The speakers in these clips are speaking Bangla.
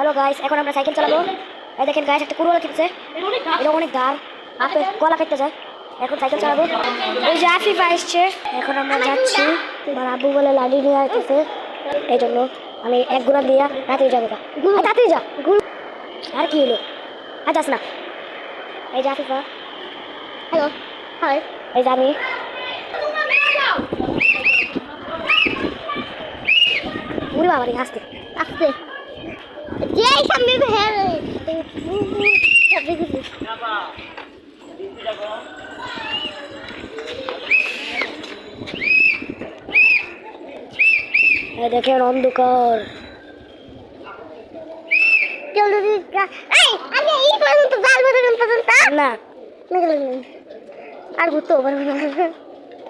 হ্যালো গাইস, এখন আমরা সাইকেল চালাবো। এই দেখেন গাইস, একটা কুড়োলা কিনছে, এটা অনেক ধার, হাতে গলা কাটতে যায়। এখন সাইকেল চালাবো। ওই যে আফিফা আসছে, এখন আমরা যাচ্ছি। আমার আব্বু বলে লাডি নিয়ে আসতেছে, এই জন্য আমি এক ঘোড়া দিয়া তাড়াতাড়ি যাবো। তাড়াতাড়ি যা, আর কি হলো? আর যাস না। এই যে আফিফা, হ্যালো, হাই। এই যে আমি, উড়ে বাবারে, আসতে আসতে যে সামনে ভেড় দেখেন অন্ধকার। না আর ঘুরতে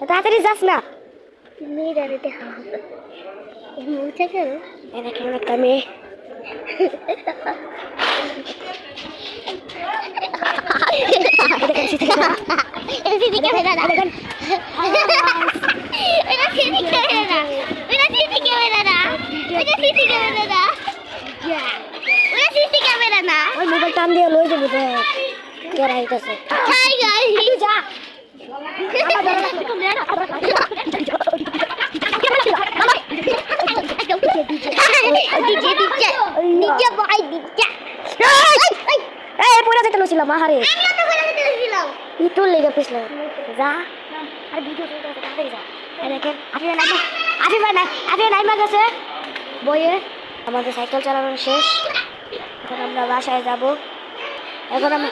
তাড়াতাড়ি যাস না। দেখেন একটা মেয়ে, মোবাইল টান দিয়ে লই যাবো কেরা হইতেছে। যা পড়ে যেতে লছিলাম আহারে, তোর লেগে পিছলাম। যা আর ভিডিও তাড়াতাড়ি যা। দেখেন আফিফা নাইমা গেছে বইয়ে। আমাদের সাইকেল চালানো শেষ, এখন আমরা বাসায় যাব। এখন আমরা